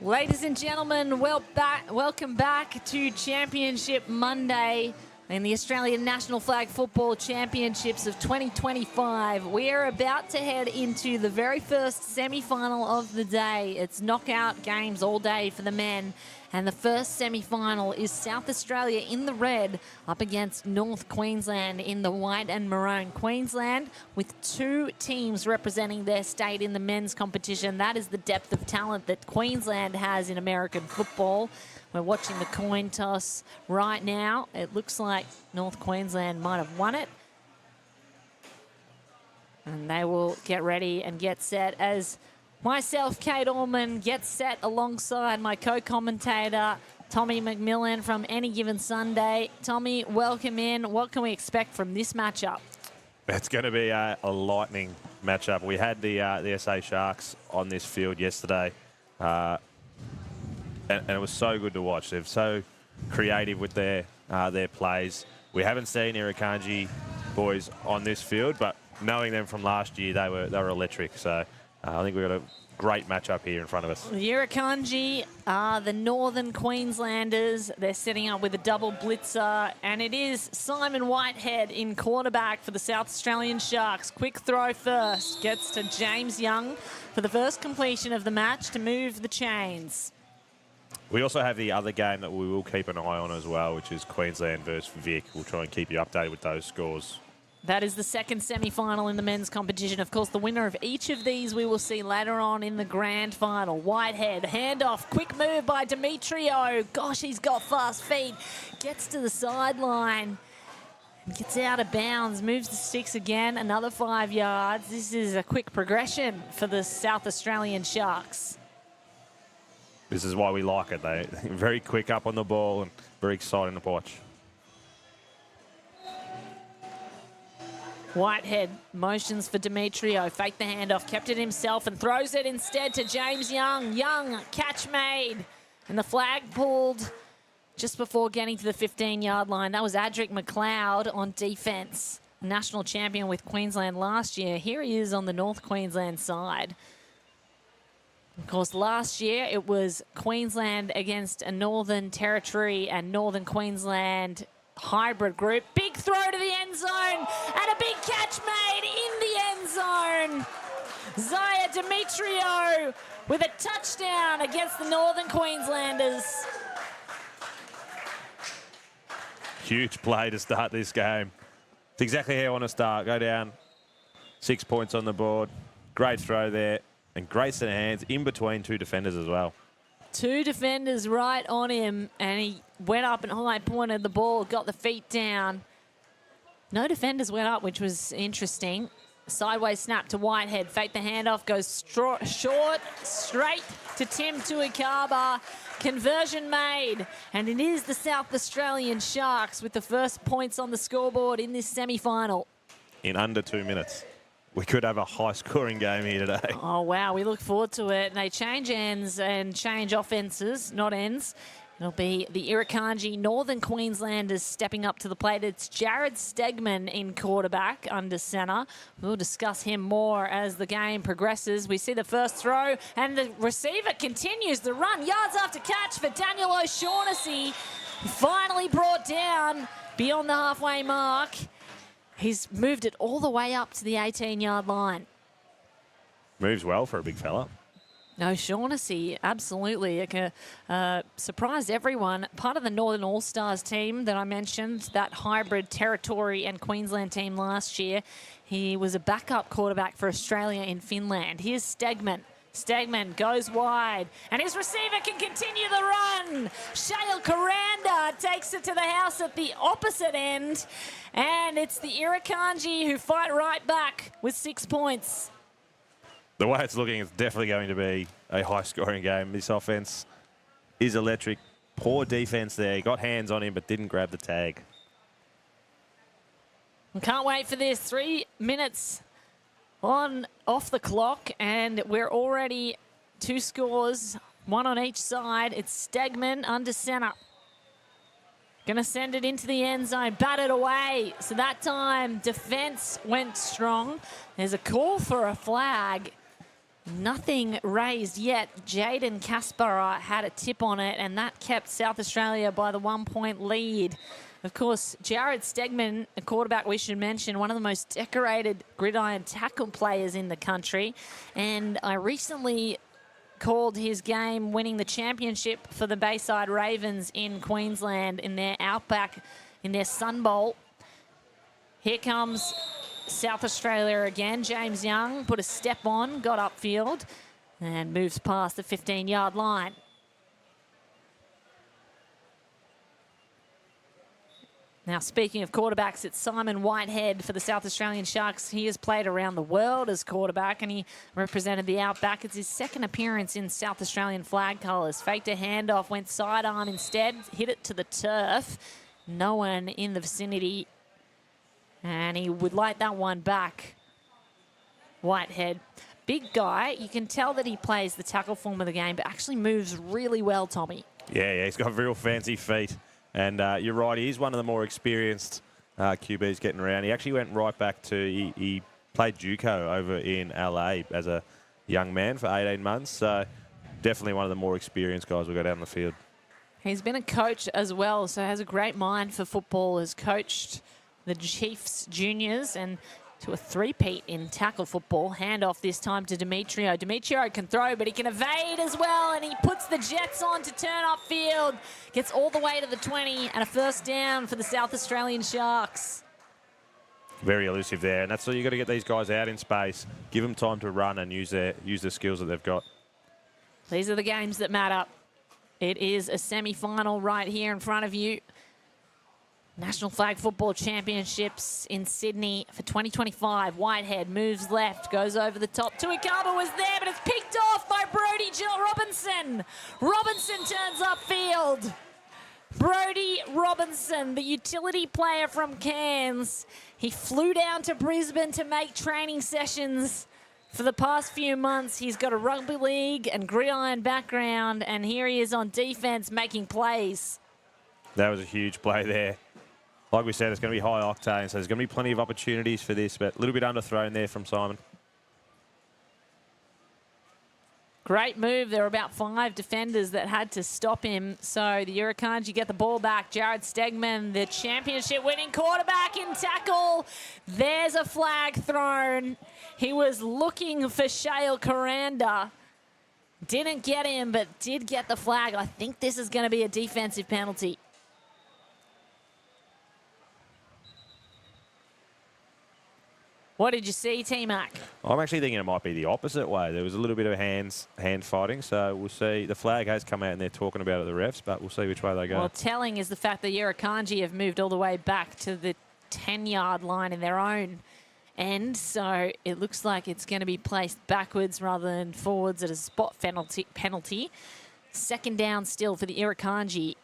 Ladies and gentlemen, welcome back to Championship Monday in the Australian National Flag Football Championships of 2025. We are about to head into the very first semi-final of the day. It's knockout games all day for the men. And the first semi-final is South Australia in the red up against North Queensland in the white and maroon. Queensland with two teams representing their state in the men's competition. That is the depth of talent that Queensland has in American football. We're watching the coin toss right now. It looks like North Queensland might have won it. And they will get ready and get set as myself, Kate Allman, gets set alongside my co-commentator, Tommy McMillan from Any Given Sunday. Tommy, welcome in. What can we expect from this matchup? It's going to be a lightning matchup. We had the SA Sharks on this field yesterday, and it was so good to watch. They're so creative with their plays. We haven't seen Irukandji boys on this field, but knowing them from last year, they were electric. So I think we've got a great matchup here in front of us. The Irukandji are the Northern Queenslanders. They're setting up with a double blitzer, and it is Simon Whitehead in quarterback for the South Australian Sharks. Quick throw first, gets to James Young for the first completion of the match to move the chains. We also have the other game that we will keep an eye on as well, which is Queensland versus Vic. We'll try and keep you updated with those scores. That is the second semi-final in the men's competition. Of course, the winner of each of these we will see later on in the grand final. Whitehead, handoff, quick move by Demetrio. Gosh, he's got fast feet. Gets to the sideline. Gets out of bounds, moves the sticks again, another 5 yards. This is a quick progression for the South Australian Sharks. This is why we like it. They're very quick up on the ball and very exciting to watch. Whitehead motions for Demetrio, faked the handoff, kept it himself and throws it instead to James Young. Young, catch made, and the flag pulled just before getting to the 15-yard line. That was Adric McLeod on defense, national champion with Queensland last year. Here he is on the North Queensland side. Of course, last year it was Queensland against a Northern Territory and Northern Queensland hybrid group. Big throw to the end zone and a big catch made in the end zone. Zaya Demetrio with a touchdown against the Northern Queenslanders. Huge play to start this game. It's exactly how I want to start. Go down, 6 points on the board. Great throw there and great set of hands in between two defenders as well. Two defenders right on him, and he went up and high pointed the ball, got the feet down. No defenders went up, which was interesting. Sideways snap to Whitehead, fake the handoff, goes short, straight to Tim Tuikaba. Conversion made, and it is the South Australian Sharks with the first points on the scoreboard in this semi-final. In under 2 minutes. We could have a high-scoring game here today. Oh, wow. We look forward to it. They change ends and change offences, not ends. It'll be the Irukandji Northern Queenslanders stepping up to the plate. It's Jared Stegman in quarterback under centre. We'll discuss him more as the game progresses. We see the first throw, and the receiver continues the run. Yards after catch for Daniel O'Shaughnessy. Finally brought down beyond the halfway mark. He's moved it all the way up to the 18-yard line. Moves well for a big fella. No, Shaughnessy, absolutely. Surprised everyone. Part of the Northern All-Stars team that I mentioned, that hybrid Territory and Queensland team last year. He was a backup quarterback for Australia in Finland. Here's Stegman. Stegman goes wide, and his receiver can continue the run. Shale Karanda takes it to the house at the opposite end, and it's the Irukandji who fight right back with 6 points. The way it's looking, it's definitely going to be a high-scoring game. This offense is electric. Poor defense there. Got hands on him, but didn't grab the tag. Can't wait for this. 3 minutes off the clock, and we're already 2 scores, 1 on each side. It's Stegman under centre. Going to send it into the end zone, batted away. So that time, defence went strong. There's a call for a flag. Nothing raised yet. Jaden Kasparov had a tip on it, and that kept South Australia by the 1-point lead. Of course, Jared Stegman, a quarterback we should mention, one of the most decorated gridiron tackle players in the country. And I recently called his game winning the championship for the Bayside Ravens in Queensland in their Outback, in their Sun Bowl. Here comes South Australia again. James Young put a step on, got upfield, and moves past the 15-yard line. Now, speaking of quarterbacks, it's Simon Whitehead for the South Australian Sharks. He has played around the world as quarterback, and he represented the Outback. It's his second appearance in South Australian flag colours. Faked a handoff, went sidearm instead, hit it to the turf. No one in the vicinity, and he would like that one back. Whitehead, big guy. You can tell that he plays the tackle form of the game, but actually moves really well, Tommy. Yeah, he's got real fancy feet. And you're right, he is one of the more experienced QBs getting around. He actually went right back to, he played JUCO over in LA as a young man for 18 months. So definitely one of the more experienced guys we've got out on the field. He's been a coach as well, so has a great mind for football. Has coached the Chiefs juniors and to a three-peat in tackle football. Handoff this time to Demetrio. Demetrio can throw, but he can evade as well, and he puts the Jets on to turn upfield. Gets all the way to the 20, and a first down for the South Australian Sharks. Very elusive there, and that's all you got to get these guys out in space. Give them time to run and use the skills that they've got. These are the games that matter. It is a semi-final right here in front of you. National Flag Football Championships in Sydney for 2025. Whitehead moves left, goes over the top. Tuikaba was there, but it's picked off by Brodie Robinson. Robinson turns upfield. Brodie Robinson, the utility player from Cairns. He flew down to Brisbane to make training sessions for the past few months. He's got a rugby league and gridiron background, and here he is on defense making plays. That was a huge play there. Like we said, it's going to be high octane, so there's going to be plenty of opportunities for this, but a little bit underthrown there from Simon. Great move. There were about 5 defenders that had to stop him. So the Irukandji get the ball back. Jared Stegman, the championship-winning quarterback, in tackle. There's a flag thrown. He was looking for Shale Coranda. Didn't get him, but did get the flag. I think this is going to be a defensive penalty. What did you see, T-Mac? I'm actually thinking it might be the opposite way. There was a little bit of hand fighting, so we'll see. The flag has come out and they're talking about it, the refs, but we'll see which way they go. Well, telling is the fact that Irukandji have moved all the way back to the 10-yard line in their own end, so it looks like it's going to be placed backwards rather than forwards at a spot penalty. Second down still for the Irukandji.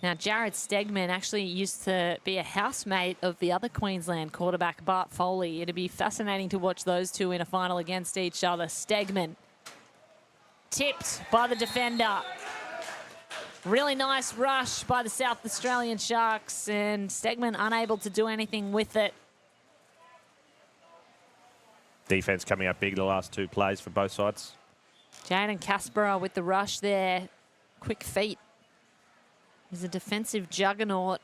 Now, Jared Stegman actually used to be a housemate of the other Queensland quarterback, Bart Foley. It'd be fascinating to watch those two in a final against each other. Stegman tipped by the defender. Really nice rush by the South Australian Sharks, and Stegman unable to do anything with it. Defense coming up big the last 2 plays for both sides. Jaden Kasparov with the rush there. Quick feet. He's a defensive juggernaut.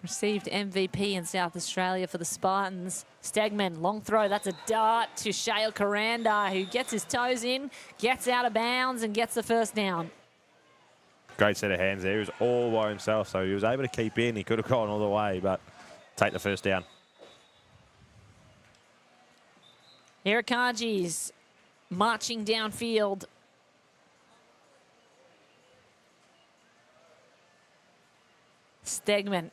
Received MVP in South Australia for the Spartans. Stegman, long throw. That's a dart to Shale Coranda, who gets his toes in, gets out of bounds, and gets the first down. Great set of hands there. He was all by himself, so he was able to keep in. He could have gone all the way, but take the first down. Irukandji's marching downfield. Stegman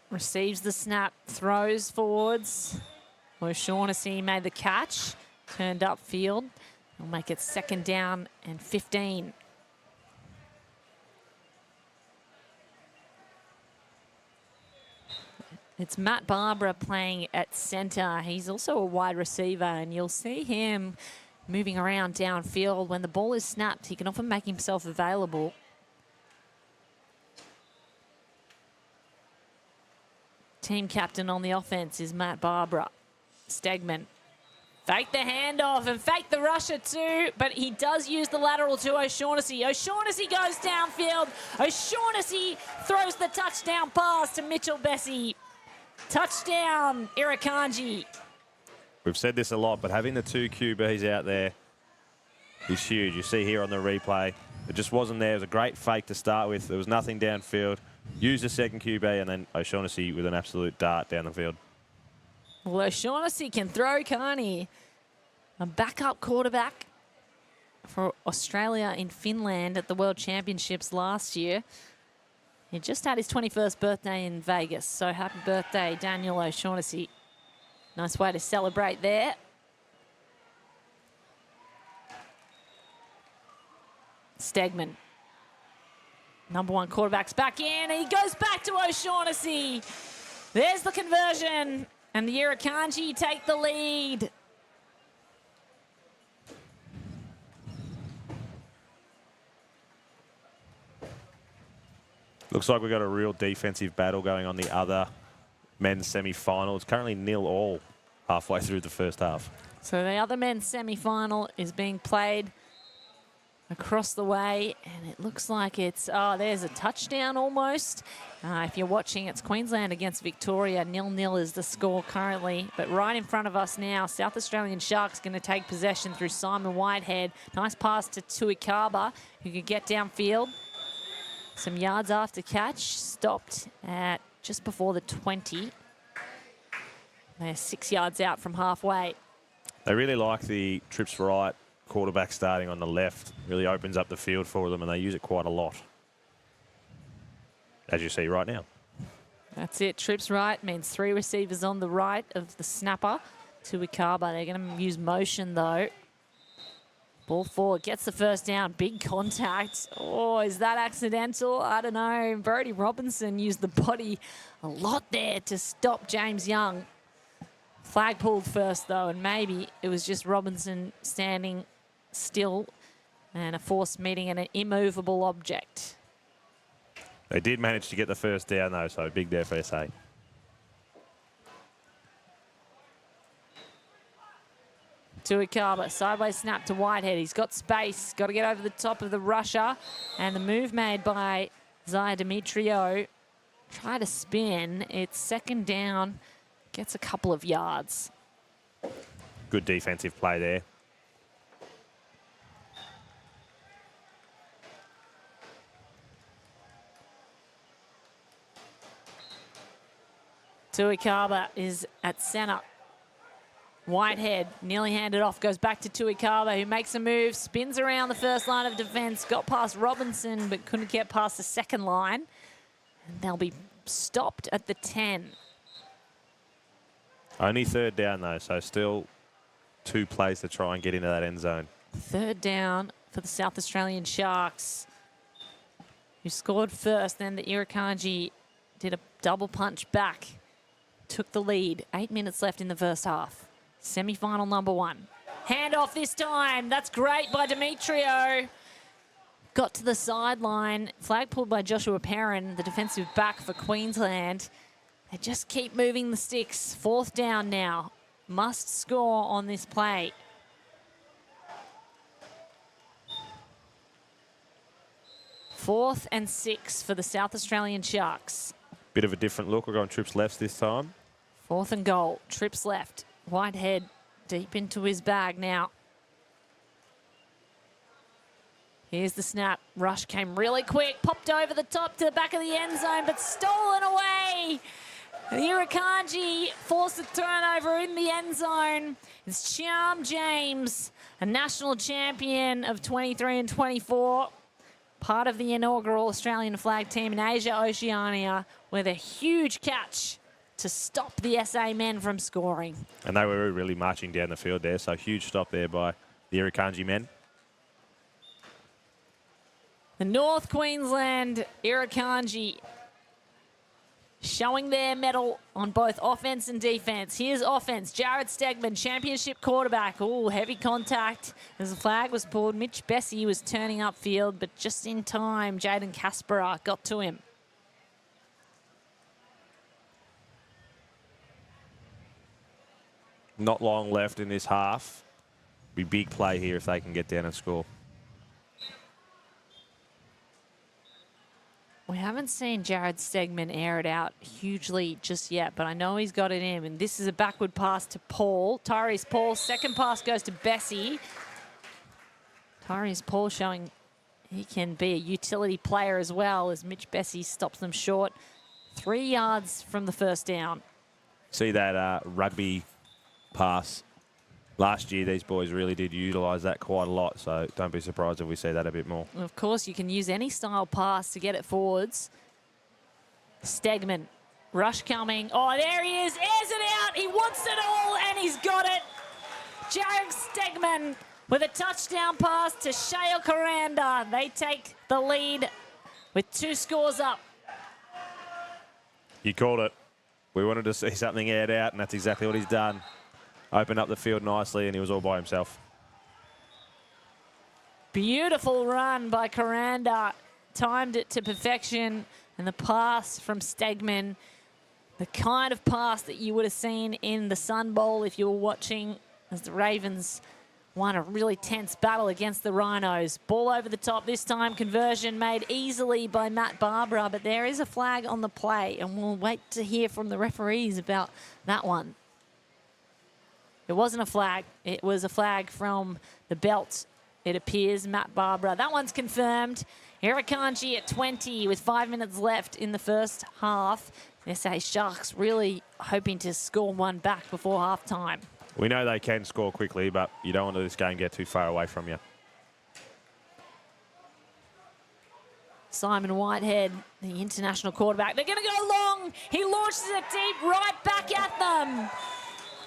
receives the snap, throws forwards. O'Shaughnessy made the catch, turned upfield. He'll make it second down and 15. It's Matt Barbara playing at centre. He's also a wide receiver, and you'll see him moving around downfield. When the ball is snapped, he can often make himself available. Team captain on the offense is Matt Barbara. Stegman. Fake the handoff and fake the rusher too, but he does use the lateral to O'Shaughnessy. O'Shaughnessy goes downfield. O'Shaughnessy throws the touchdown pass to Mitchell Bessie. Touchdown, Irukandji. We've said this a lot, but having the 2 QBs out there is huge. You see here on the replay, it just wasn't there. It was a great fake to start with. There was nothing downfield. Use the second QB, and then O'Shaughnessy with an absolute dart down the field. Well, O'Shaughnessy can throw, can't he? A backup quarterback for Australia in Finland at the World Championships last year. He just had his 21st birthday in Vegas, so happy birthday, Daniel O'Shaughnessy. Nice way to celebrate there. Stegman. Number 1 quarterback's back in, and he goes back to O'Shaughnessy. There's the conversion, and the Irukandji take the lead. Looks like we've got a real defensive battle going on the other men's semi-final. It's currently 0-0 halfway through the first half. So the other men's semi-final is being played across the way, and it looks like it's, there's a touchdown almost. If you're watching, it's Queensland against Victoria. 0-0 is the score currently. But right in front of us now, South Australian Sharks going to take possession through Simon Whitehead. Nice pass to Tuikaba, who could get downfield. Some yards after catch, stopped at just before the 20. They're 6 yards out from halfway. They really like the trips right quarterback starting on the left. Really opens up the field for them, and they use it quite a lot, as you see right now. That's it. Trips right means 3 receivers on the right of the snapper. Tuikaba. They're going to use motion, though. Ball forward, gets the first down, big contact. Oh, is that accidental? I don't know. Brodie Robinson used the body a lot there to stop James Young. Flag pulled first, though, and maybe it was just Robinson standing still and a force meeting an immovable object. They did manage to get the first down, though, so big there for SA. Tuikaba, sideways snap to Whitehead. He's got space, got to get over the top of the rusher. And the move made by Zaya Demetrio. Try to spin. It's second down. Gets a couple of yards. Good defensive play there. Tuikaba is at center. Whitehead nearly handed off, goes back to Tuikaba, who makes a move, spins around the first line of defense, got past Robinson, but couldn't get past the second line. And they'll be stopped at the 10. Only third down, though, so still 2 plays to try and get into that end zone. Third down for the South Australian Sharks, who scored first. Then the Irukandji did a double punch back, took the lead. 8 minutes left in the first half. Semi-final number 1. Handoff this time. That's great by Demetrio. Got to the sideline. Flag pulled by Joshua Perrin, the defensive back for Queensland. They just keep moving the sticks. 4th down now. Must score on this play. Fourth and 6 for the South Australian Sharks. Bit of a different look. We're going trips left this time. 4th and goal. Trips left. Whitehead deep into his bag now. Here's the snap. Rush came really quick. Popped over the top to the back of the end zone, but stolen away. The Irukandji forced a turnover in the end zone. It's Chiam James, a national champion of 23 and 24. Part of the inaugural Australian flag team in Asia Oceania with a huge catch to stop the SA men from scoring. And they were really marching down the field there, so huge stop there by the Irukandji men. The North Queensland Irukandji showing their mettle on both offense and defense. Here's offense. Jared Stegman, championship quarterback. Ooh, heavy contact as the flag was pulled. Mitch Bessie was turning upfield, but just in time, Jaden Kasparer got to him. Not long left in this half. Be big play here if they can get down and score. We haven't seen Jared Stegman air it out hugely just yet, but I know he's got it in. And this is a backward pass to Paul. Tyrese Paul, second pass goes to Bessie. Tyrese Paul showing he can be a utility player as well as Mitch Bessie stops them short. 3 yards from the first down. See that rugby pass. Last year, these boys really did utilise that quite a lot, so don't be surprised if we see that a bit more. And of course, you can use any style pass to get it forwards. Stegman, rush coming. Oh, there he is, airs it out. He wants it all, and he's got it. Jared Stegman with a touchdown pass to Shale Coranda. They take the lead with 2 scores up. You called it. We wanted to see something aired out, and that's exactly what he's done. Opened up the field nicely, and he was all by himself. Beautiful run by Coranda. Timed it to perfection. And the pass from Stegman, the kind of pass that you would have seen in the Sun Bowl if you were watching as the Ravens won a really tense battle against the Rhinos. Ball over the top this time. Conversion made easily by Matt Barbara, but there is a flag on the play, and we'll wait to hear from the referees about that one. It wasn't a flag. It was a flag from the belt, it appears, Matt Barbara. That one's confirmed. Irakanji at 20 with 5 minutes left in the first half. SA Sharks really hoping to score one back before halftime. We know they can score quickly, but you don't want this game get too far away from you. Simon Whitehead, the international quarterback. They're going to go long. He launches it deep right back at them.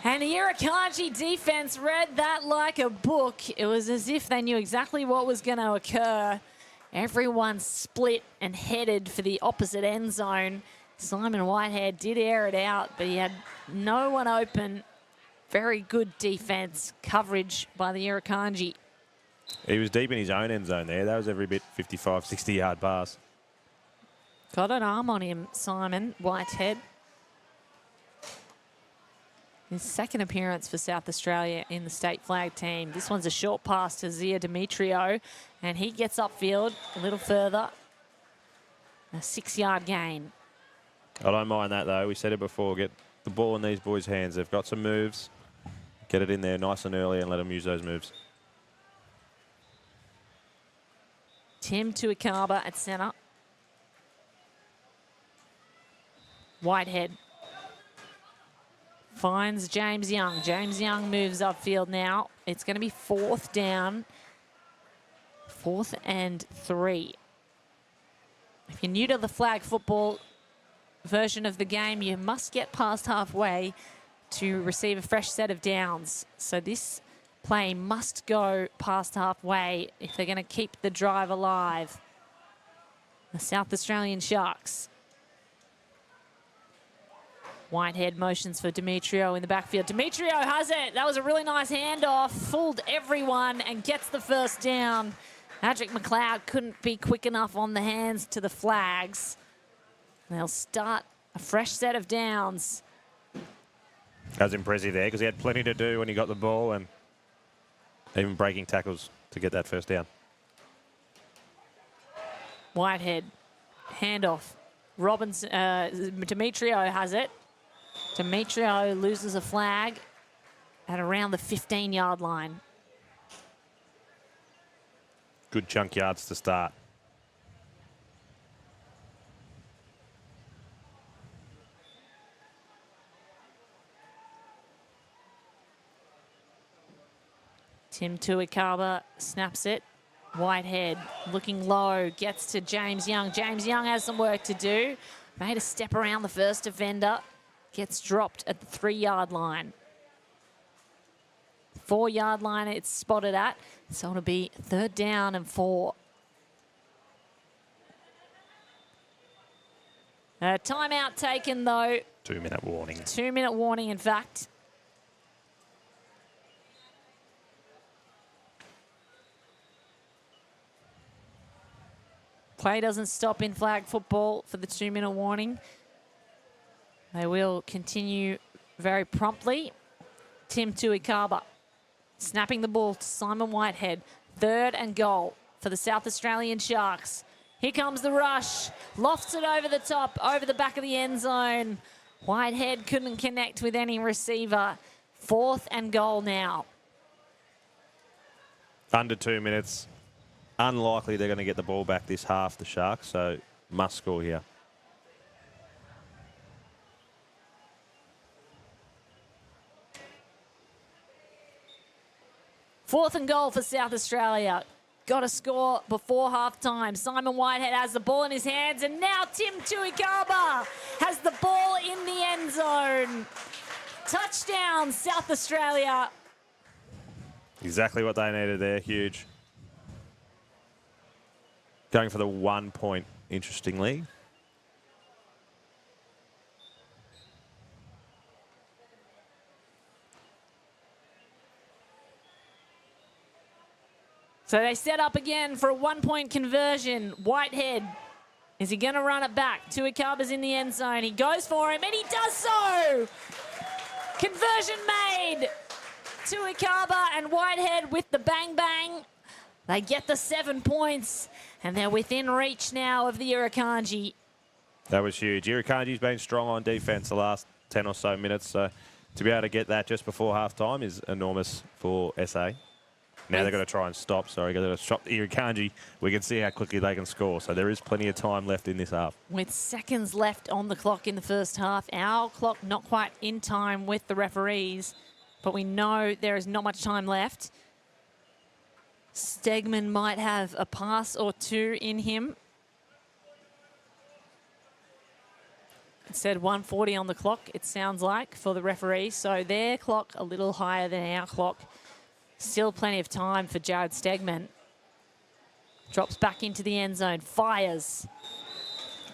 And the Irukandji defense read that like a book. It was as if they knew exactly what was going to occur. Everyone split and headed for the opposite end zone. Simon Whitehead did air it out, but he had no one open. Very good defense coverage by the Irukandji. He was deep in his own end zone there. That was every bit 55, 60-yard pass. Got an arm on him, Simon Whitehead. His second appearance for South Australia in the state flag team. This one's a short pass to Zia Demetrio, and he gets upfield a little further. A 6-yard gain. I don't mind that, though. We said it before. Get the ball in these boys' hands. They've got some moves. Get it in there nice and early and let them use those moves. Tim Tuikaba at centre. Whitehead finds James Young. James Young moves upfield now. It's going to be 4th down. 4th and 3. If you're new to the flag football version of the game, you must get past halfway to receive a fresh set of downs. So this play must go past halfway if they're going to keep the drive alive. The South Australian Sharks. Whitehead motions for Demetrio in the backfield. Demetrio has it. That was a really nice handoff. Fooled everyone and gets the first down. Patrick McLeod couldn't be quick enough on the hands to the flags. They'll start a fresh set of downs. That was impressive there because he had plenty to do when he got the ball and even breaking tackles to get that first down. Whitehead, handoff. Demetrio has it. Demetrio loses a flag at around the 15-yard line. Good chunk yards to start. Tim Tuikaba snaps it. Whitehead looking low, gets to James Young. James Young has some work to do. Made a step around the first defender. Gets dropped at the 3-yard line. 4-yard line it's spotted at. So it'll be 3rd down and 4. Timeout taken though. 2-minute warning. 2-minute warning, in fact. Play doesn't stop in flag football for the 2-minute warning. They will continue very promptly. Tim Tuikaba. Snapping the ball to Simon Whitehead. 3rd and goal for the South Australian Sharks. Here comes the rush. Lofts it over the top, over the back of the end zone. Whitehead couldn't connect with any receiver. 4th and goal now. Under 2 minutes. Unlikely they're going to get the ball back this half, the Sharks, so must score here. Fourth and goal for South Australia. Got to score before half-time. Simon Whitehead has the ball in his hands, and now Tim Tuikaba has the ball in the end zone. Touchdown, South Australia. Exactly what they needed there. Huge. Going for the 1 point, interestingly. So they set up again for a 1 point conversion. Whitehead, is he going to run it back? Tuikaba's in the end zone. He goes for him, and he does so. Conversion made. Tuikaba and Whitehead with the bang bang. They get the 7 points, and they're within reach now of the Irukandji. That was huge. Irukandji's been strong on defence the last 10 or so minutes, so to be able to get that just before half-time is enormous for SA. Now they've got to try and stop. Sorry, they've got to stop the Irukandji. We can see how quickly they can score, so there is plenty of time left in this half. With seconds left on the clock in the first half, our clock not quite in time with the referees, but we know there is not much time left. Stegman might have a pass or two in him. It said 1:40 on the clock, it sounds like, for the referee. So their clock a little higher than our clock. Still plenty of time for Jared Stegman. Drops back into the end zone, fires.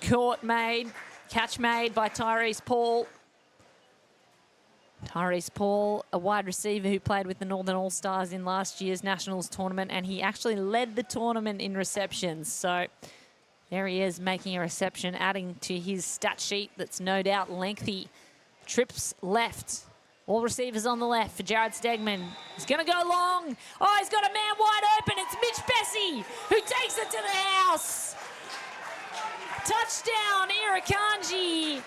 Caught made, catch made by Tyrese Paul. Tyrese Paul, a wide receiver who played with the Northern All-Stars in last year's Nationals tournament, and he actually led the tournament in receptions. So there he is making a reception, adding to his stat sheet that's no doubt lengthy. Trips left. All receivers on the left for Jared Stegman. He's going to go long. Oh, he's got a man wide open. It's Mitch Bessie who takes it to the house. Touchdown, Irukandji.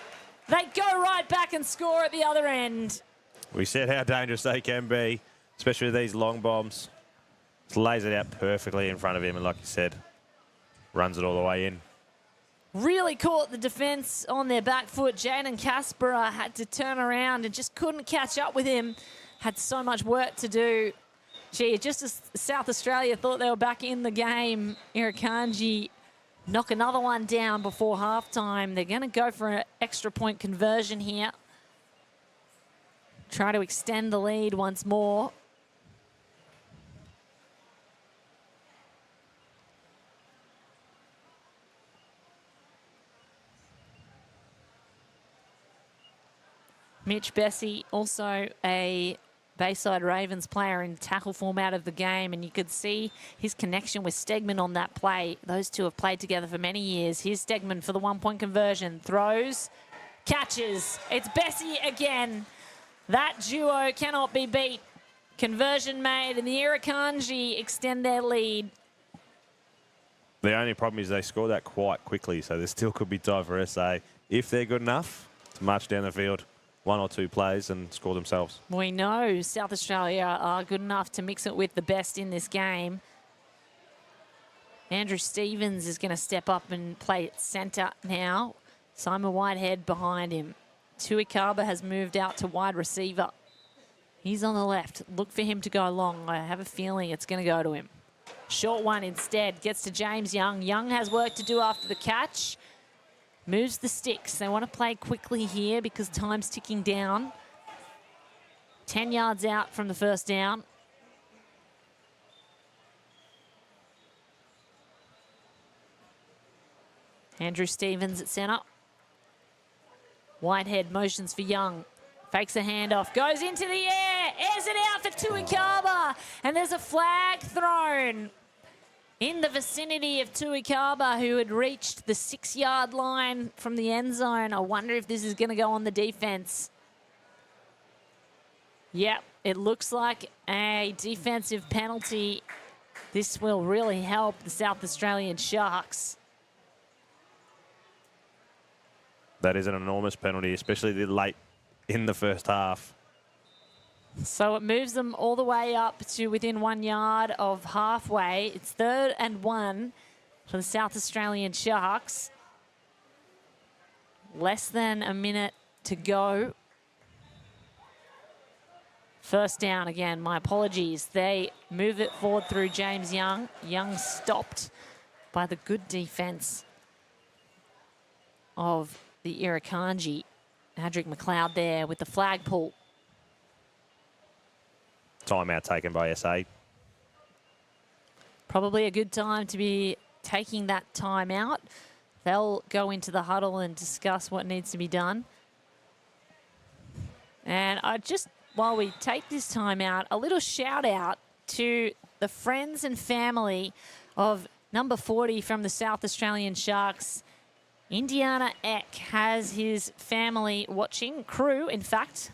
They go right back and score at the other end. We said how dangerous they can be, especially with these long bombs. Just lays it out perfectly in front of him, and like you said, runs it all the way in. Really caught the defence on their back foot. Jaden Caspera had to turn around and just couldn't catch up with him. Had so much work to do. Gee, just as South Australia thought they were back in the game, Irukandji knock another one down before halftime. They're going to go for an extra point conversion here. Try to extend the lead once more. Mitch Bessie, also a Bayside Ravens player in tackle form out of the game, and you could see his connection with Stegman on that play. Those two have played together for many years. Here's Stegman for the 1 point conversion. Throws, catches. It's Bessie again. That duo cannot be beat. Conversion made, and the Irukandji extend their lead. The only problem is they score that quite quickly, so there still could be time for SA, if they're good enough, to march down the field 1 or 2 plays and score themselves. We know South Australia are good enough to mix it with the best in this game. Andrew Stevens is going to step up and play at centre now. Simon Whitehead behind him. Tuikaba has moved out to wide receiver. He's on the left. Look for him to go long. I have a feeling it's going to go to him. Short one instead. Gets to James Young. Young has work to do after the catch. Moves the sticks. They want to play quickly here because time's ticking down. 10 yards out from the first down. Andrew Stevens at centre. Whitehead motions for Young. Fakes a handoff. Goes into the air. Airs it out for Tuikaba. And there's a flag thrown in the vicinity of Tuikaba, who had reached the 6-yard line from the end zone. I wonder if this is going to go on the defense. Yep, it looks like a defensive penalty. This will really help the South Australian Sharks. That is an enormous penalty, especially late in the first half. So it moves them all the way up to within 1 yard of halfway. It's 3rd and 1 for the South Australian Sharks. Less than a minute to go. First down again, my apologies. They move it forward through James Young. Young stopped by the good defense of the Irukandji. Adric McLeod there with the flag pull. Timeout taken by SA. Probably a good time to be taking that timeout. They'll go into the huddle and discuss what needs to be done. And while we take this timeout, a little shout out to the friends and family of number 40 from the South Australian Sharks. Indiana Eck has his family watching. Crew, in fact,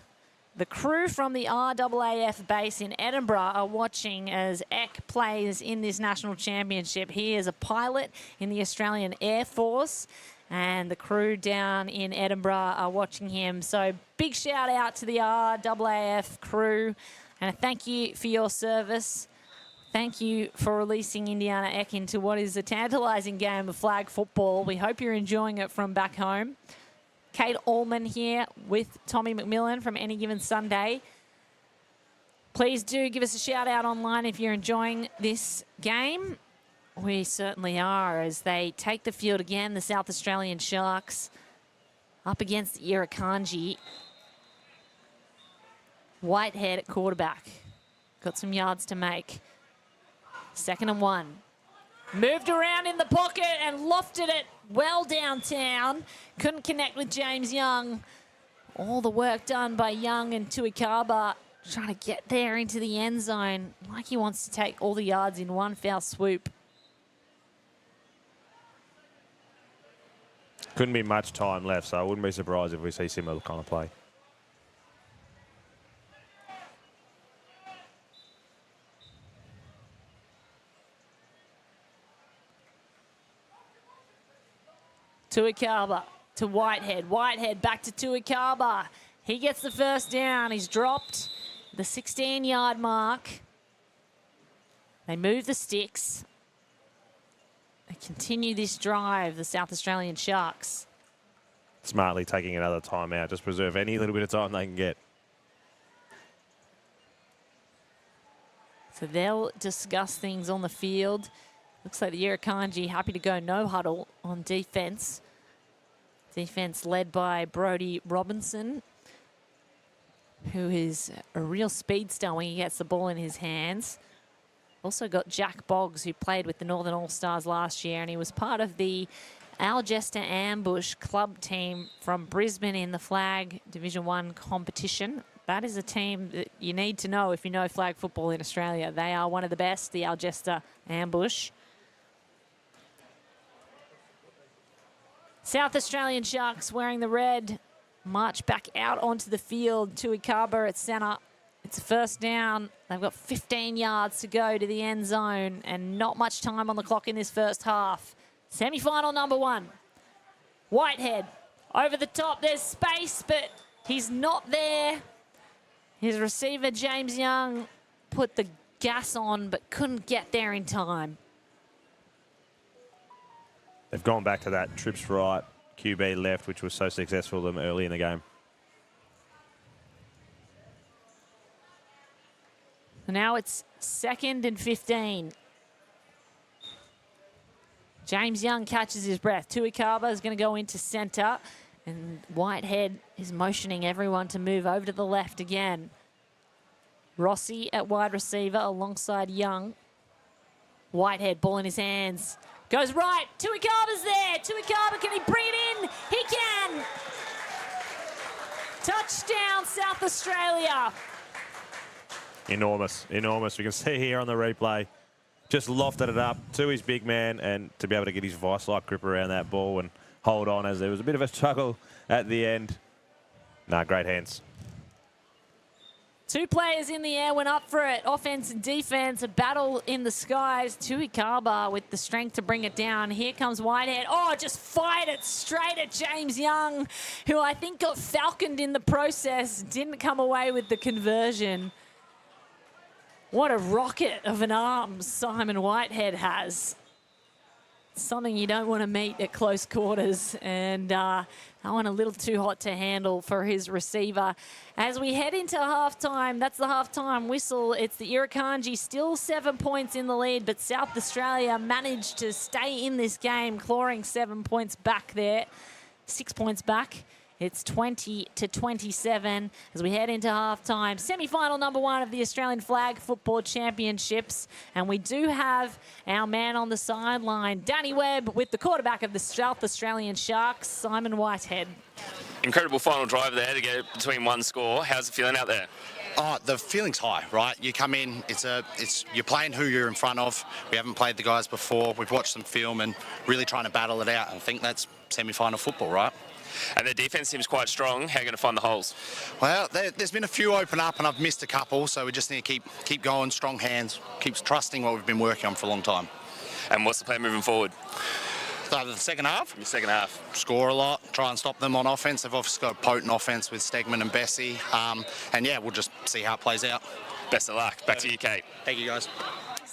the crew from the RAAF base in Edinburgh are watching as Eck plays in this national championship. He is a pilot in the Australian Air Force, and the crew down in Edinburgh are watching him. So big shout out to the RAAF crew, and a thank you for your service. Thank you for releasing Indiana Eck into what is a tantalising game of flag football. We hope you're enjoying it from back home. Kate Allman here with Tommy McMillan from Any Given Sunday. Please do give us a shout out online if you're enjoying this game. We certainly are, as they take the field again, the South Australian Sharks up against the Irukandji. Whitehead at quarterback. Got some yards to make. 2nd and 1. Moved around in the pocket and lofted it well downtown. Couldn't connect with James Young. All the work done by Young and Tuikaba trying to get there into the end zone like he wants to take all the yards in one foul swoop. Couldn't be much time left, so I wouldn't be surprised if we see similar kind of play. Tuikaba to Whitehead. Whitehead back to Tuikaba. He gets the first down. He's dropped the 16-yard mark. They move the sticks. They continue this drive, the South Australian Sharks. Smartly taking another timeout. Just preserve any little bit of time they can get. So they'll discuss things on the field. Looks like the Irukandji happy to go no huddle on defense. Defense led by Brodie Robinson, who is a real speedster when he gets the ball in his hands. Also got Jack Boggs, who played with the Northern All-Stars last year, and he was part of the Algesta Ambush club team from Brisbane in the flag Division 1 competition. That is a team that you need to know if you know flag football in Australia. They are one of the best, the Algesta Ambush. South Australian Sharks wearing the red march back out onto the field. Tuikaba at centre. It's a first down. They've got 15 yards to go to the end zone and not much time on the clock in this first half. Semi-final number 1. Whitehead over the top. There's space, but he's not there. His receiver, James Young, put the gas on but couldn't get there in time. They've gone back to that trips right, QB left, which was so successful for them early in the game. Now it's 2nd and 15. James Young catches his breath. Tuikaba is going to go into centre, and Whitehead is motioning everyone to move over to the left again. Rossi at wide receiver alongside Young. Whitehead, ball in his hands. Goes right. Tuikaba's there. Tuikaba, can he bring it in? He can. Touchdown, South Australia. Enormous, enormous. We can see here on the replay. Just lofted it up to his big man, and to be able to get his vice-like grip around that ball and hold on as there was a bit of a struggle at the end. Nah, great hands. Two players in the air went up for it. Offense and defense, a battle in the skies. Tui Kaba with the strength to bring it down. Here comes Whitehead. Oh, just fired it straight at James Young, who I think got falconed in the process. Didn't come away with the conversion. What a rocket of an arm Simon Whitehead has. Something you don't want to meet at close quarters, and that one a little too hot to handle for his receiver. As we head into halftime, that's the halftime whistle. It's the Irukandji still 7 points in the lead, but South Australia managed to stay in this game, clawing 7 points back there, 6 points back. It's 20-27 as we head into halftime. Semi-final number 1 of the Australian Flag Football Championships. And we do have our man on the sideline, Danny Webb, with the quarterback of the South Australian Sharks, Simon Whitehead. Incredible final drive there to get between one score. How's it feeling out there? Oh, the feeling's high, right? You come in, you're playing who you're in front of. We haven't played the guys before. We've watched some film and really trying to battle it out. I think that's semi-final football, right? And their defence seems quite strong. How are you going to find the holes? Well, there's been a few open up and I've missed a couple, so we just need to keep going, strong hands, keep trusting what we've been working on for a long time. And what's the plan moving forward? The second half? In the second half. Score a lot, try and stop them on offense. They've obviously got a potent offense with Stegman and Bessie. And yeah, we'll just see how it plays out. Best of luck. Back to you, Kate. Thank you, guys.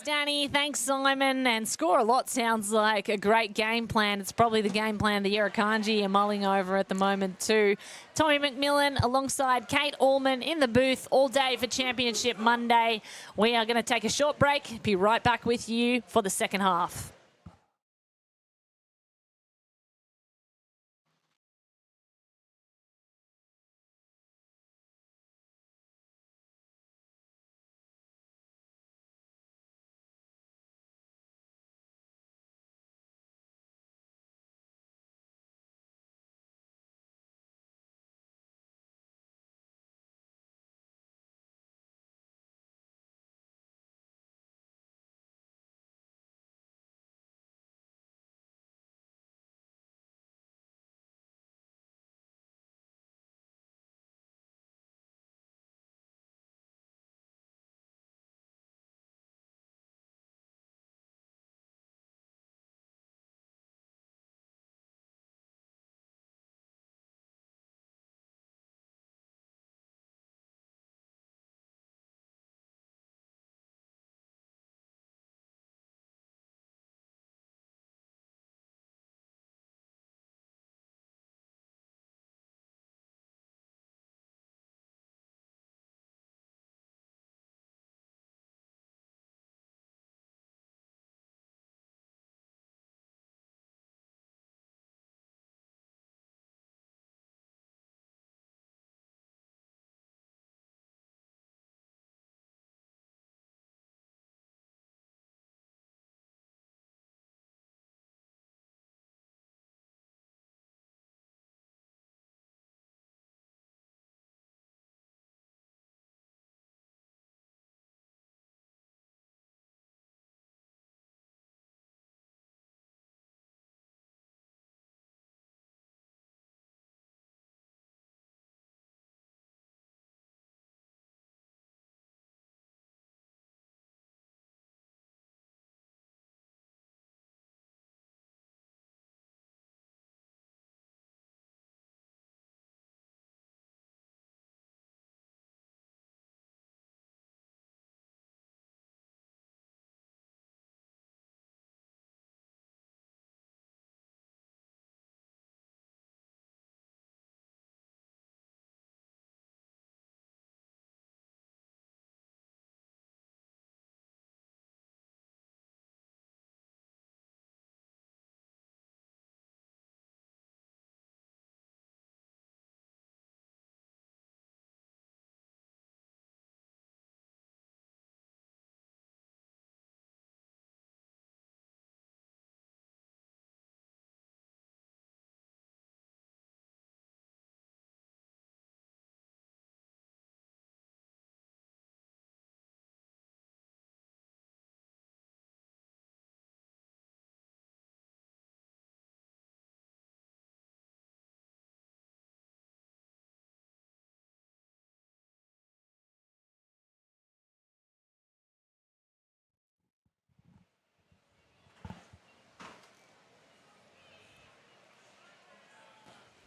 Danny, thanks Simon, and score a lot sounds like a great game plan. It's probably the game plan the Irukandji are mulling over at the moment too. Tommy McMillan alongside Kate Allman in the booth all day for Championship Monday. We are going to take a short break, be right back with you for the second half.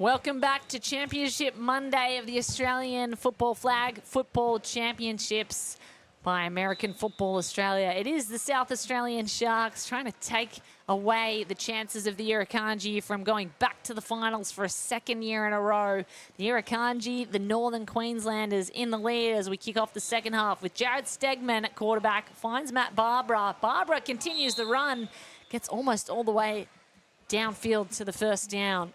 Welcome back to Championship Monday of the Australian Football Flag Football Championships by American Football Australia. It is the South Australian Sharks trying to take away the chances of the Irukandji from going back to the finals for a second year in a row. The Irukandji, the Northern Queenslanders, in the lead as we kick off the second half with Jared Stegman at quarterback, finds Matt Barbara. Barbara continues the run, gets almost all the way downfield to the first down.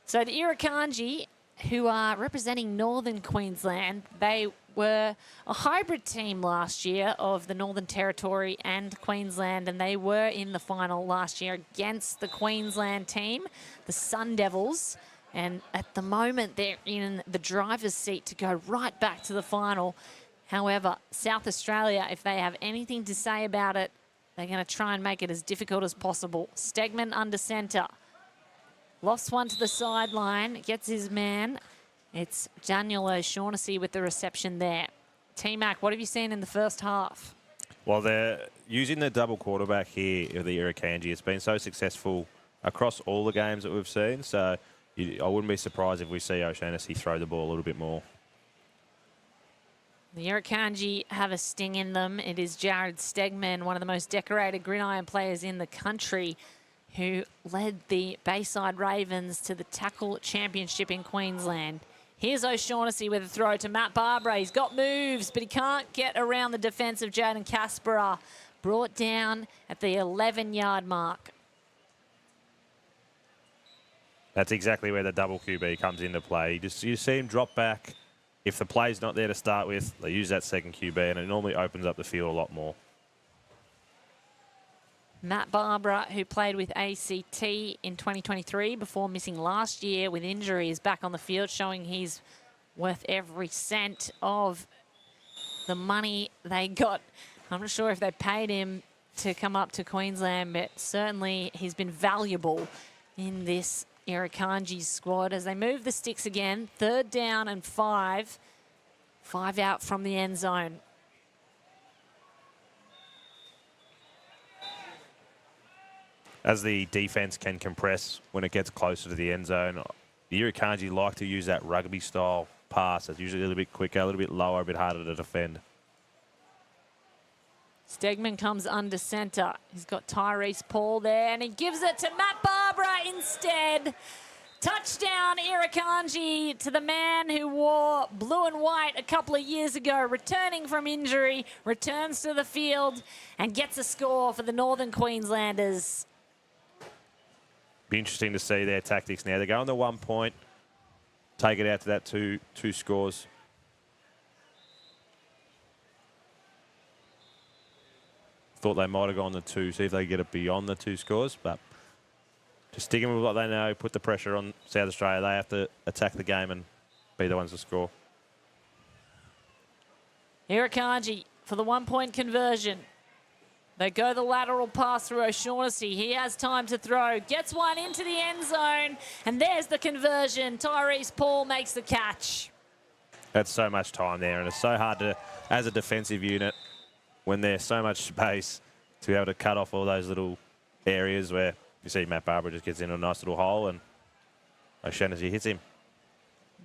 So the Irukandji, who are representing Northern Queensland, they were a hybrid team last year of the Northern Territory and Queensland, and they were in the final last year against the Queensland team, the Sun Devils. And at the moment, they're in the driver's seat to go right back to the final. However, South Australia, if they have anything to say about it, they're going to try and make it as difficult as possible. Stegman under centre. Lost one to the sideline, gets his man. It's Daniel O'Shaughnessy with the reception there. T-Mac, what have you seen in the first half? Well, they're using the double quarterback here of the Irukandji. It's been so successful across all the games that we've seen, so I wouldn't be surprised if we see O'Shaughnessy throw the ball a little bit more. The Irukandji have a sting in them. It is Jared Stegman, one of the most decorated gridiron players in the country, who led the Bayside Ravens to the tackle championship in Queensland. Here's O'Shaughnessy with a throw to Matt Barbara. He's got moves, but he can't get around the defence of Jaden Kasperer. Brought down at the 11-yard mark. That's exactly where the double QB comes into play. You see him drop back. If the play's not there to start with, they use that second QB, and it normally opens up the field a lot more. Matt Barbara, who played with ACT in 2023 before missing last year with injury, is back on the field, showing he's worth every cent of the money they got. I'm not sure if they paid him to come up to Queensland, but certainly he's been valuable in this Irukandji squad as they move the sticks again. 3rd down and 5. 5 out from the end zone. As the defense can compress when it gets closer to the end zone, the Irukandji like to use that rugby-style pass. It's usually a little bit quicker, a little bit lower, a bit harder to defend. Stegman comes under centre. He's got Tyrese Paul there, and he gives it to Matt Barbara instead. Touchdown, Irukandji, to the man who wore blue and white a couple of years ago, returning from injury, returns to the field, and gets a score for the Northern Queenslanders. Be interesting to see their tactics now. They go on the 1 point, take it out to that two scores. Thought they might have gone the 2, see if they get it beyond the 2 scores, but just sticking with what they know, put the pressure on South Australia. They have to attack the game and be the ones to score. Irukandji for the 1 point conversion. They go the lateral pass through O'Shaughnessy. He has time to throw. Gets one into the end zone. And there's the conversion. Tyrese Paul makes the catch. That's so much time there. And it's so hard to, as a defensive unit, when there's so much space, to be able to cut off all those little areas where you see Matt Barbara just gets in a nice little hole and O'Shaughnessy hits him.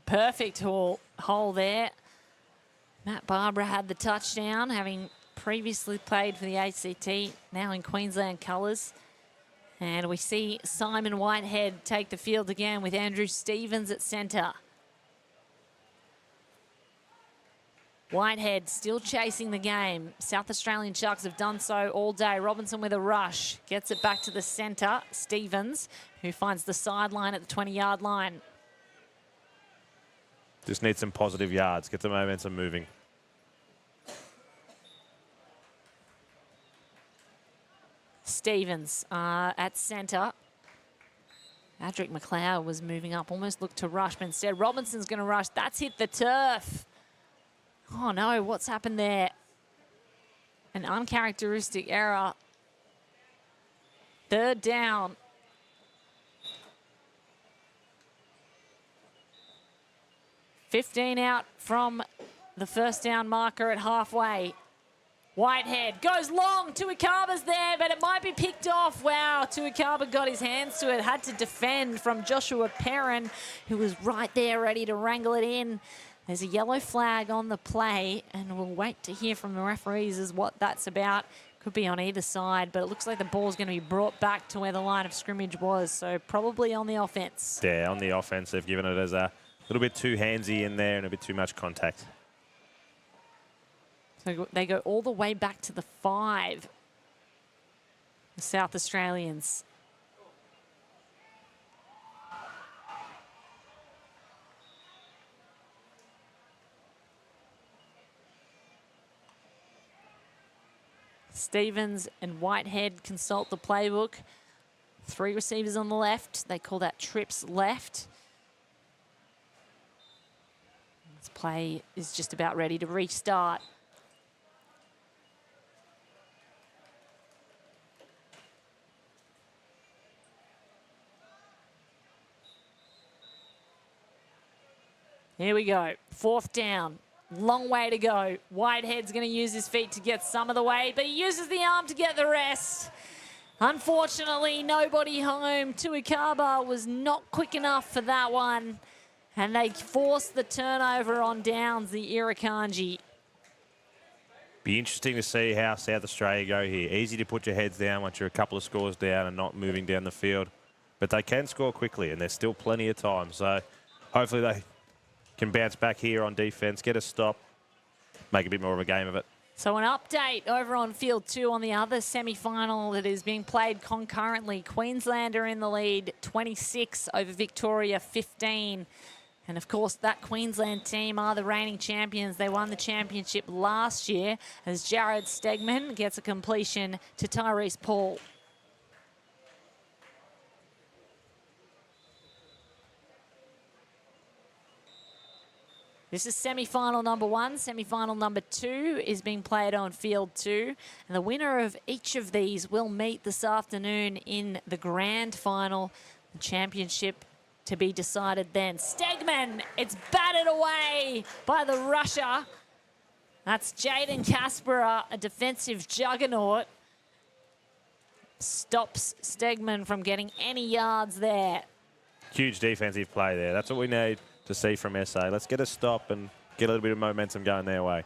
Perfect hole there. Matt Barbara had the touchdown, having previously played for the ACT, now in Queensland colours. And we see Simon Whitehead take the field again with Andrew Stevens at centre. Whitehead still chasing the game. South Australian Sharks have done so all day. Robinson with a rush. Gets it back to the centre. Stevens, who finds the sideline at the 20-yard line. Just need some positive yards. Get the momentum moving. Stevens at centre. Patrick McLeod was moving up, almost looked to rush, but instead Robinson's going to rush. That's hit the turf. Oh no, what's happened there? An uncharacteristic error. 3rd down. $15 out from the first down marker at halfway. Whitehead goes long. Tuikaba's there, but it might be picked off. Wow, Tuikaba got his hands to it. Had to defend from Joshua Perrin, who was right there ready to wrangle it in. There's a yellow flag on the play, and we'll wait to hear from the referees as what that's about. Could be on either side, but it looks like the ball's going to be brought back to where the line of scrimmage was, so probably on the offense. Yeah, on the offense, they've given it as a little bit too handsy in there and a bit too much contact. So they go all the way back to the 5, the South Australians. Stevens and Whitehead consult the playbook. 3 receivers on the left. They call that trips left. This play is just about ready to restart. Here we go. 4th down. Long way to go. Whitehead's going to use his feet to get some of the way, but he uses the arm to get the rest. Unfortunately, nobody home. Tuikaba was not quick enough for that one, and they forced the turnover on downs, the Irukandji. Be interesting to see how South Australia go here. Easy to put your heads down once you're a couple of scores down and not moving down the field, but they can score quickly, and there's still plenty of time. So hopefully they can bounce back here on defense, get a stop, make a bit more of a game of it. So an update over on field 2 on the other semi-final that is being played concurrently. Queensland are in the lead, 26 over Victoria, 15. And of course, that Queensland team are the reigning champions. They won the championship last year as Jared Stegman gets a completion to Tyrese Paul. This is semi-final number 1. Semi-final number 2 is being played on field 2. And the winner of each of these will meet this afternoon in the grand final. The championship to be decided then. Stegman, it's batted away by the rusher. That's Jaden Kaspera, a defensive juggernaut. Stops Stegman from getting any yards there. Huge defensive play there. That's what we need to see from SA. Let's get a stop and get a little bit of momentum going their way.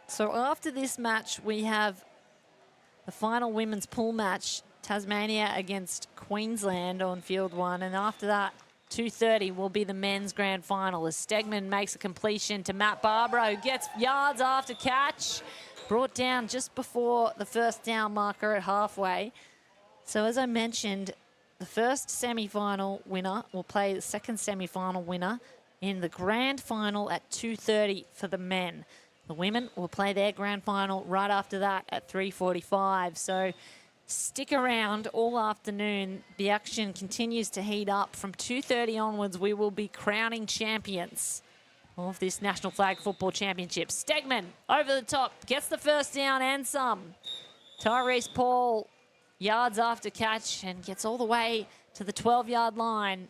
So after this match, we have the final women's pool match, Tasmania against Queensland on field 1. And after that, 2:30 will be the men's grand final as Stegman makes a completion to Matt Barbara, who gets yards after catch. Brought down just before the first down marker at halfway. So as I mentioned, the first semi-final winner will play the second semi-final winner in the grand final at 2:30 for the men. The women will play their grand final right after that at 3:45. So stick around all afternoon. The action continues to heat up. From 2:30 onwards, we will be crowning champions of this National Flag Football Championship. Stegman over the top, gets the first down and some. Tyrese Paul yards after catch and gets all the way to the 12-yard line.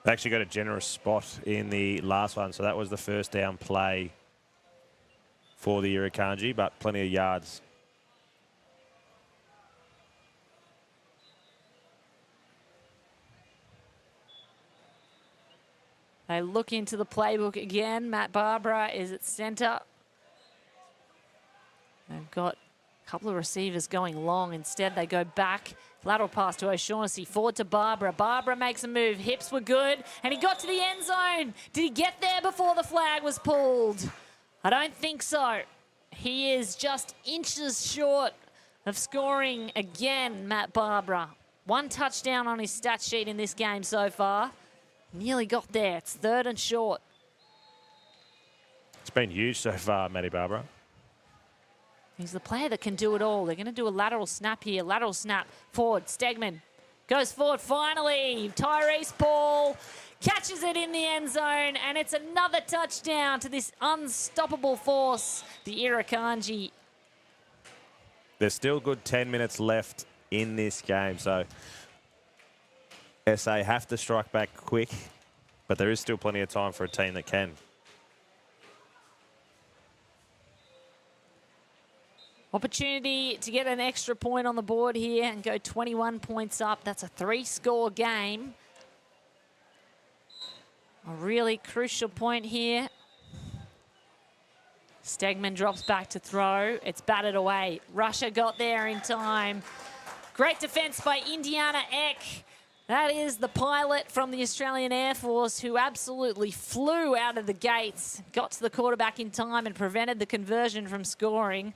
They actually got a generous spot in the last one, so that was the first down play for the Irukandji, but plenty of yards. They look into the playbook again. Matt Barbara is at centre. They've got a couple of receivers going long. Instead, they go back. Lateral pass to O'Shaughnessy. Forward to Barbara. Barbara makes a move. Hips were good. And he got to the end zone. Did he get there before the flag was pulled? I don't think so. He is just inches short of scoring again, Matt Barbara. 1 touchdown on his stat sheet in this game so far. Nearly got there. It's 3rd and short. It's been huge so far, Matty Barbara. He's the player that can do it all. They're going to do a lateral snap here. Lateral snap. Forward. Stegman goes forward finally. Tyrese Paul catches it in the end zone. And it's another touchdown to this unstoppable force, the Irukandji. There's still good 10 minutes left in this game, so SA have to strike back quick, but there is still plenty of time for a team that can. Opportunity to get an extra point on the board here and go 21 points up. That's a 3-score game. A really crucial point here. Stegman drops back to throw. It's batted away. Russia got there in time. Great defense by Indiana Eck. That is the pilot from the Australian Air Force who absolutely flew out of the gates, got to the quarterback in time and prevented the conversion from scoring.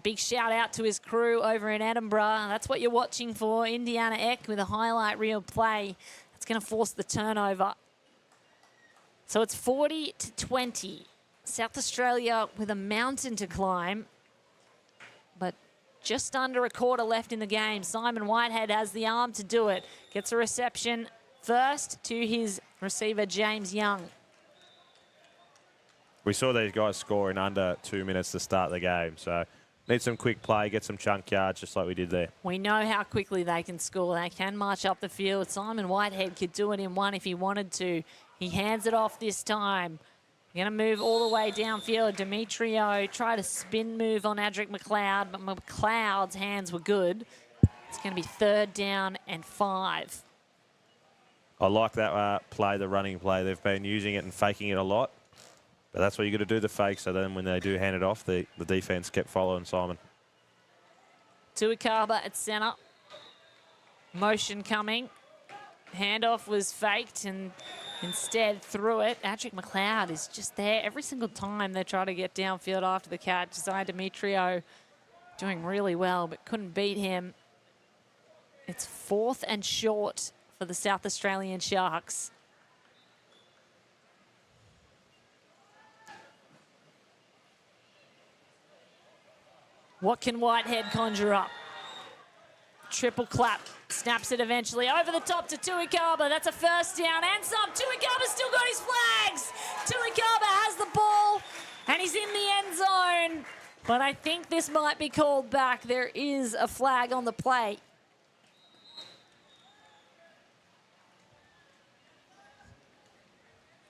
Big shout out to his crew over in Edinburgh. That's what you're watching for. Indiana Eck with a highlight reel play. That's going to force the turnover. So it's 40-20. South Australia with a mountain to climb, but just under a quarter left in the game. Simon Whitehead has the arm to do it. Gets a reception first to his receiver, James Young. We saw these guys score in under 2 minutes to start the game, so need some quick play, get some chunk yards just like we did there. We know how quickly they can score. They can march up the field. Simon Whitehead could do it in one if he wanted to. He hands it off this time. Going to move all the way downfield. Demetrio tried a spin move on Adric McLeod, but McLeod's hands were good. It's going to be 3rd down and 5. I like that play, the running play. They've been using it and faking it a lot, but that's what you got to do, the fake, so then when they do hand it off, the defense kept following Simon. Tuikaba at centre. Motion coming. Handoff was faked and instead threw it. Adric McLeod is just there every single time they try to get downfield after the catch. Zai Demetrio doing really well, but couldn't beat him. It's 4th and short for the South Australian Sharks. What can Whitehead conjure up? Triple clap. Snaps it eventually over the top to Tuikaba. That's a 1st down and some. Tuikaba's still got his flags. Tuikaba has the ball and he's in the end zone. But I think this might be called back. There is a flag on the play.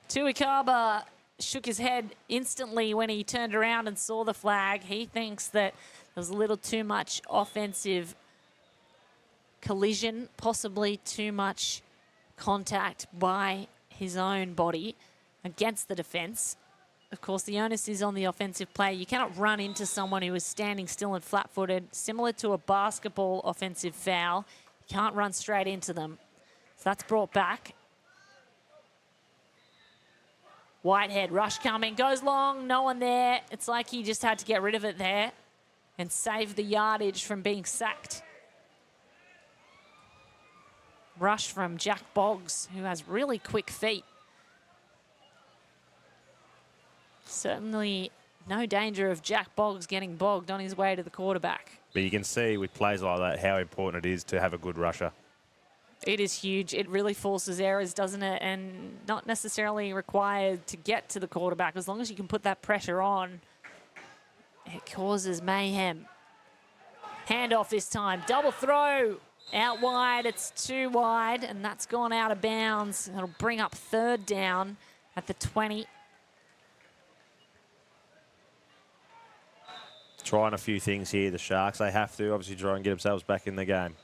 Tuikaba shook his head instantly when he turned around and saw the flag. He thinks that there was a little too much offensive collision, possibly too much contact by his own body against the defense. Of course, the onus is on the offensive player. You cannot run into someone who is standing still and flat-footed, similar to a basketball offensive foul. You can't run straight into them. So that's brought back. Whitehead, rush coming, goes long, no one there. It's like he just had to get rid of it there and save the yardage from being sacked. Rush from Jack Boggs, who has really quick feet. Certainly no danger of Jack Boggs getting bogged on his way to the quarterback. But you can see with plays like that how important it is to have a good rusher. It is huge. It really forces errors, doesn't it? And not necessarily required to get to the quarterback. As long as you can put that pressure on, it causes mayhem. Handoff this time. Double throw. Out wide. It's too wide, and that's gone out of bounds. It'll bring up 3rd down at the 20. Trying a few things here, the Sharks. They have to obviously try and get themselves back in the game.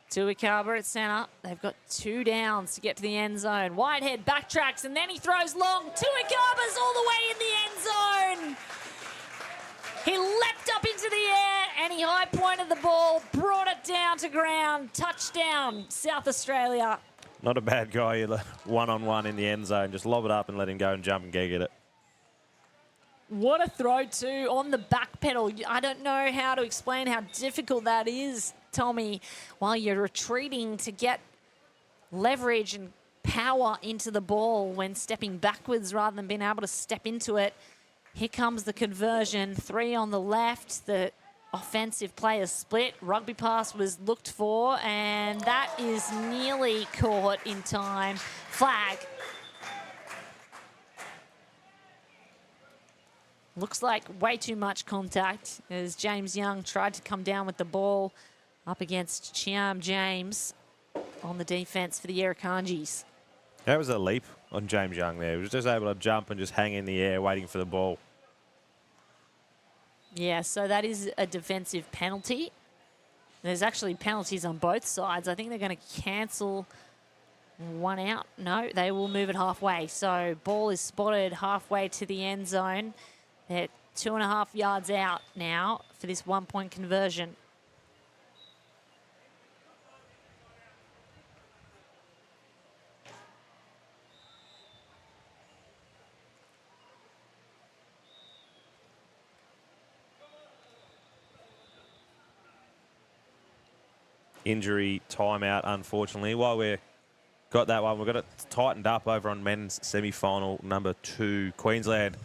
Tuikaba at centre. They've got 2 downs to get to the end zone. Whitehead backtracks and then he throws long. Tuikaba's all the way in the end zone. He leapt up into the air and he high pointed the ball, brought it down to ground. Touchdown, South Australia. Not a bad guy, one-on-one in the end zone. Just lob it up and let him go and jump and gig at it. What a throw too on the back pedal. I don't know how to explain how difficult that is, Tommy, while you're retreating to get leverage and power into the ball when stepping backwards rather than being able to step into it. Here comes the conversion. 3 on the left. The offensive players split. Rugby pass was looked for, and that is nearly caught in time. Flag. Looks like way too much contact as James Young tried to come down with the ball up against Chiam James on the defense for the Irukandjis. That was a leap on James Young there. He was just able to jump and just hang in the air waiting for the ball. Yeah, so that is a defensive penalty. There's actually penalties on both sides. I think they're going to cancel one out. No, they will move it halfway. So ball is spotted halfway to the end zone. They're 2.5 yards out now for this 1-point conversion. Injury timeout, unfortunately. While we've got that one, we've got it tightened up over on men's semi-final number 2. Queensland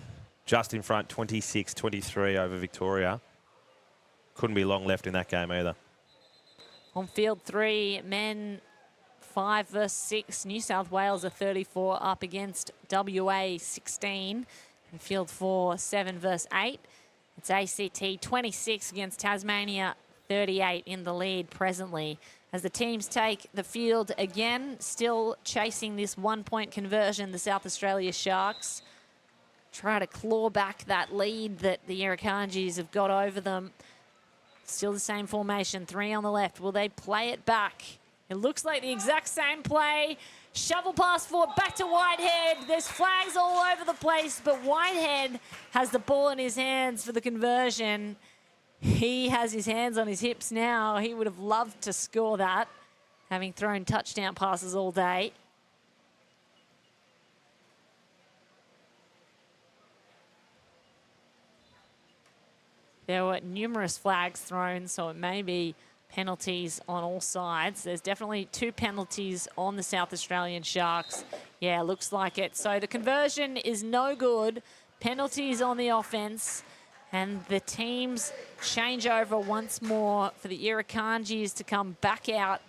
just in front, 26-23 over Victoria. Couldn't be long left in that game either. On field 3, men 5 versus 6. New South Wales are 34 up against WA 16. And field 4, 7 versus 8. It's ACT 26 against Tasmania 38 in the lead presently. As the teams take the field again, still chasing this 1-point conversion, the South Australia Sharks try to claw back that lead that the Irukandjis have got over them. Still the same formation, 3 on the left. Will they play it back? It looks like the exact same play. Shovel pass forward, back to Whitehead. There's flags all over the place, but Whitehead has the ball in his hands for the conversion. He has his hands on his hips now. He would have loved to score that, having thrown touchdown passes all day. There were numerous flags thrown, so it may be penalties on all sides. There's definitely 2 penalties on the South Australian Sharks. Yeah, looks like it. So the conversion is no good. Penalties on the offense. And the teams change over once more for the Irukandjis to come back out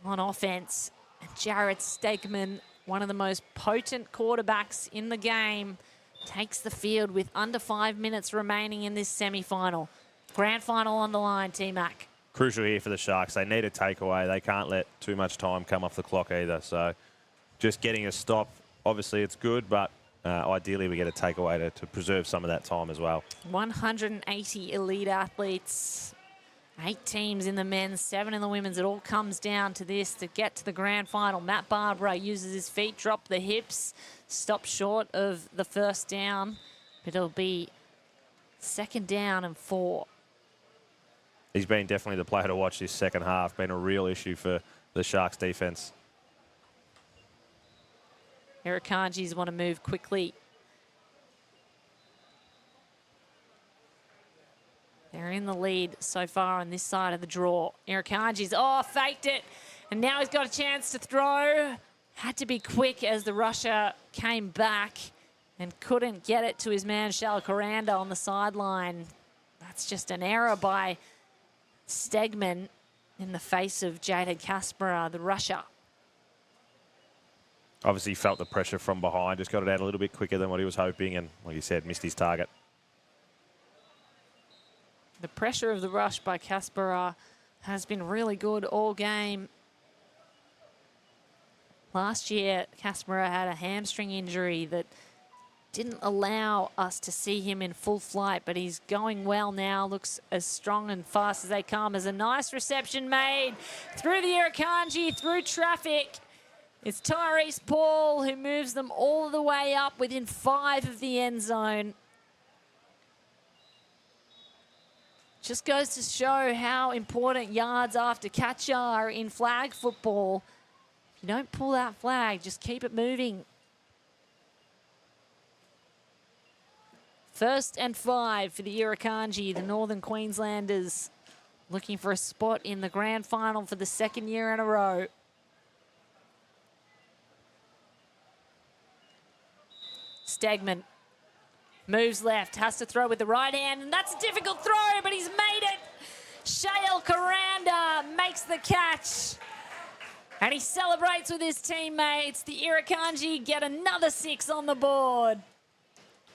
on offense. And Jared Stegman, one of the most potent quarterbacks in the game, takes the field with under 5 minutes remaining in this semi-final. Grand final on the line, T-Mac. Crucial here for the Sharks. They need a takeaway. They can't let too much time come off the clock either. So just getting a stop, obviously it's good, but ideally we get a takeaway to preserve some of that time as well. 180 elite athletes, 8 teams in the men's, 7 in the women's. It all comes down to this to get to the grand final. Matt Barbara uses his feet, drop the hips, stop short of the first down, but it'll be 2nd down and 4. He's been definitely the player to watch this second half. Been a real issue for the Sharks defense. Irukandjis want to move quickly. They're in the lead so far on this side of the draw. Irukandjis, faked it. And now he's got a chance to throw. Had to be quick as the rusher came back and couldn't get it to his man, Shalakaranda, on the sideline. That's just an error by Stegman in the face of Jaded Kaspera, the rusher. Obviously felt the pressure from behind, just got it out a little bit quicker than what he was hoping, and like you said, missed his target. The pressure of the rush by Kaspera has been really good all game. Last year, Kaspera had a hamstring injury that didn't allow us to see him in full flight, but he's going well now. Looks as strong and fast as they come. As a nice reception made through the Irukandji, through traffic. It's Tyrese Paul who moves them all the way up within 5 of the end zone. Just goes to show how important yards after catch are in flag football. If you don't pull that flag, just keep it moving. 1st and 5 for the Irukandji, the Northern Queenslanders, looking for a spot in the grand final for the 2nd year in a row. Stegman moves left, has to throw with the right hand, and that's a difficult throw, but he's made it. Shael Karanda makes the catch, and he celebrates with his teammates. The Irukandji get another 6 on the board.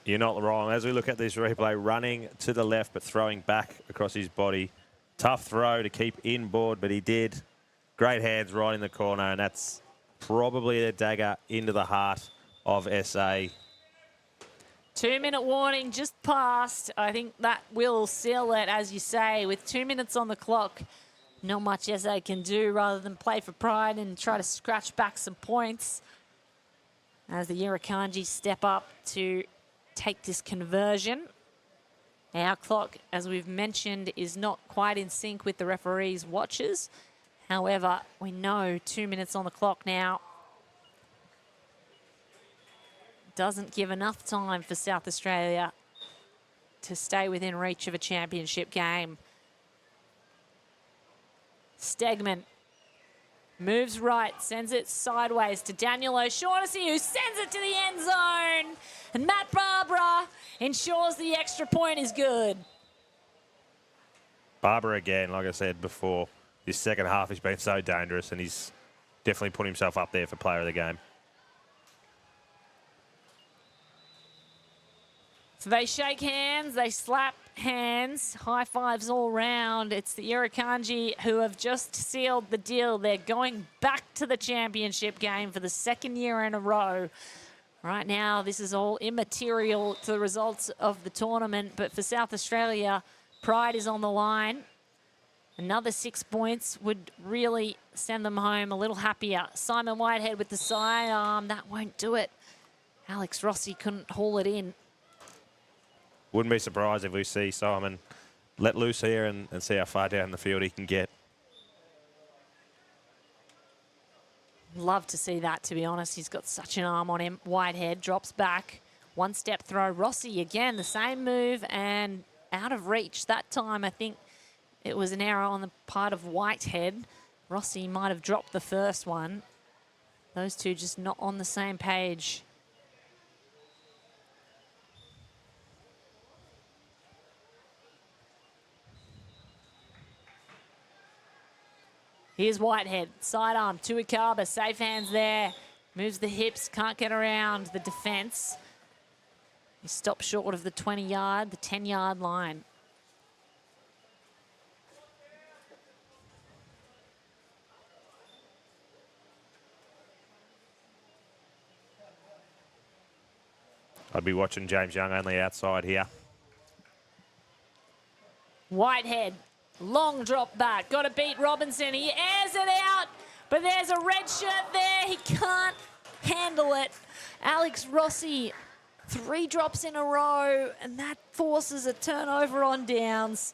You're not wrong. As we look at this replay, running to the left but throwing back across his body. Tough throw to keep inboard, but he did. Great hands right in the corner, and that's probably a dagger into the heart of SA. 2-minute warning just passed. I think that will seal it, as you say. With 2 minutes on the clock, not much SA can do rather than play for pride and try to scratch back some points as the Irukandji step up to take this conversion. Our clock, as we've mentioned, is not quite in sync with the referee's watches. However, we know 2 minutes on the clock now doesn't give enough time for South Australia to stay within reach of a championship game. Stegman moves right, sends it sideways to Daniel O'Shaughnessy, who sends it to the end zone. And Matt Barbara ensures the extra point is good. Barbara again, like I said before, this second half has been so dangerous, and he's definitely put himself up there for player of the game. So they shake hands, they slap hands, high fives all round. It's the Irukandji who have just sealed the deal. They're going back to the championship game for the second year in a row. Right now, this is all immaterial to the results of the tournament, but for South Australia, pride is on the line. Another 6 points would really send them home a little happier. Simon Whitehead with the sidearm, that won't do it. Alex Rossi couldn't haul it in. Wouldn't be surprised if we see Simon let loose here and see how far down the field he can get. Love to see that, to be honest. He's got such an arm on him. Whitehead drops back. One step throw. Rossi again, the same move and out of reach. That time, I think it was an error on the part of Whitehead. Rossi might have dropped the first one. Those two just not on the same page. Here's Whitehead, sidearm to Ikaba, safe hands there. Moves the hips, can't get around the defence. He stopped short of the 20-yard, the 10-yard line. I'd be watching James Young only outside here. Whitehead, long drop back, got to beat Robinson. He airs it out, but there's a red shirt there. He can't handle it. Alex Rossi, 3 drops in a row, and that forces a turnover on downs.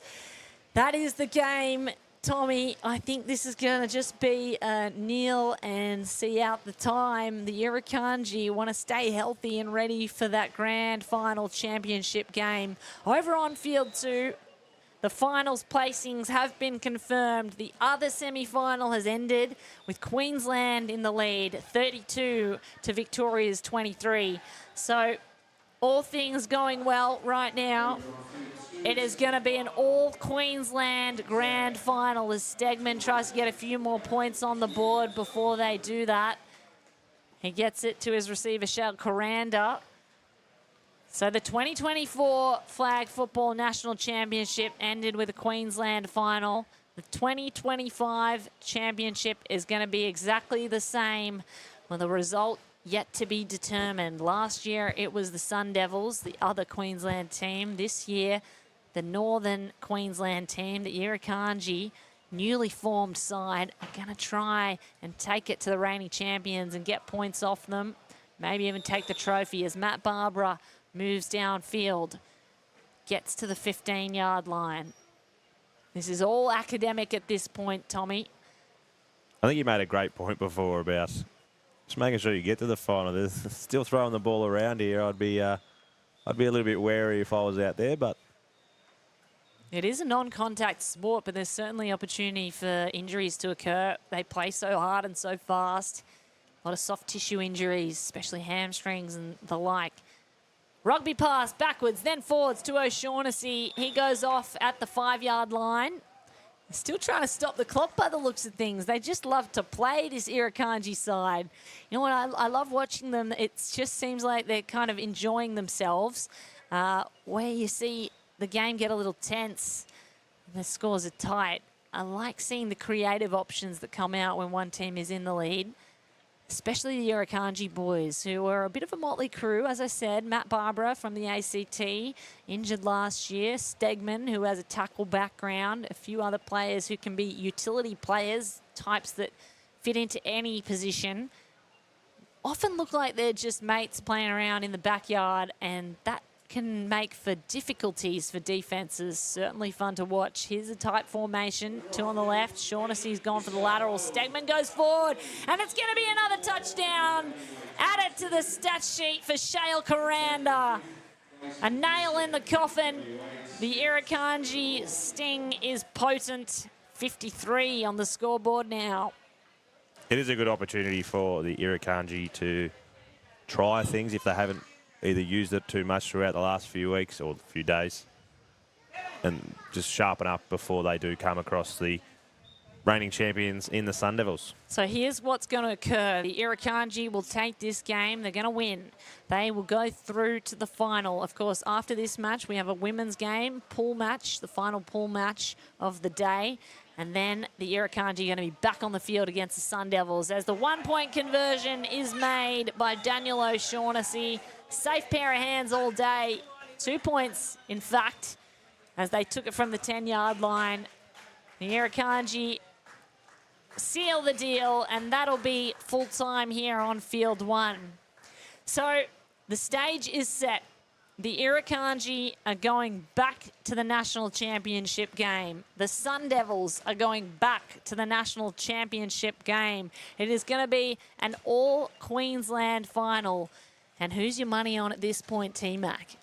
That is the game, Tommy. I think this is going to just be a kneel and see out the time. The Irukandji want to stay healthy and ready for that grand final championship game. Over on field 2, the finals placings have been confirmed. The other semi-final has ended with Queensland in the lead, 32 to Victoria's 23. So all things going well right now. It is going to be an all-Queensland grand final as Stegman tries to get a few more points on the board before they do that. He gets it to his receiver, Shal Coranda. So the 2024 Flag Football National Championship ended with a Queensland final. The 2025 championship is going to be exactly the same, with a result yet to be determined. Last year it was the Sun Devils, the other Queensland team. This year, the Northern Queensland team, the Irukandji, newly formed side, are going to try and take it to the reigning champions and get points off them. Maybe even take the trophy as Matt Barbara moves downfield, gets to the 15-yard line. This is all academic at this point, Tommy. I think you made a great point before about just making sure you get to the final. There's still throwing the ball around here. I'd be a little bit wary if I was out there, but it is a non-contact sport, but there's certainly opportunity for injuries to occur. They play so hard and so fast. A lot of soft tissue injuries, especially hamstrings and the like. Rugby pass backwards, then forwards to O'Shaughnessy. He goes off at the 5-yard line. Still trying to stop the clock by the looks of things. They just love to play, this Irukandji side. You know what? I love watching them. It just seems like they're kind of enjoying themselves. Where you see the game get a little tense and the scores are tight. I like seeing the creative options that come out when one team is in the lead, especially the Irukandji boys, who are a bit of a motley crew. As I said, Matt Barbara from the ACT, injured last year. Stegman, who has a tackle background. A few other players who can be utility players, types that fit into any position. Often look like they're just mates playing around in the backyard, and that can make for difficulties for defences. Certainly fun to watch. Here's a tight formation. Two on the left. Shaughnessy's gone for the lateral. Stegman goes forward, and it's going to be another touchdown. Added to the stat sheet for Shale Karanda. A nail in the coffin. The Irukandji sting is potent. 53 on the scoreboard now. It is a good opportunity for the Irukandji to try things if they haven't either used it too much throughout the last few weeks or few days, and just sharpen up before they do come across the reigning champions in the Sun Devils. So here's what's going to occur. The Irukandji will take this game. They're going to win. They will go through to the final. Of course, after this match, we have a women's game, pool match, the final pool match of the day. And then the Irukandji are going to be back on the field against the Sun Devils as the one-point conversion is made by Daniel O'Shaughnessy. Safe pair of hands all day. 2 points, in fact, as they took it from the 10-yard line. The Irukandji seal the deal, and that'll be full-time here on field one. So the stage is set. The Irukandji are going back to the National Championship game. The Sun Devils are going back to the National Championship game. It is going to be an all-Queensland final. And who's your money on at this point, T-Mac?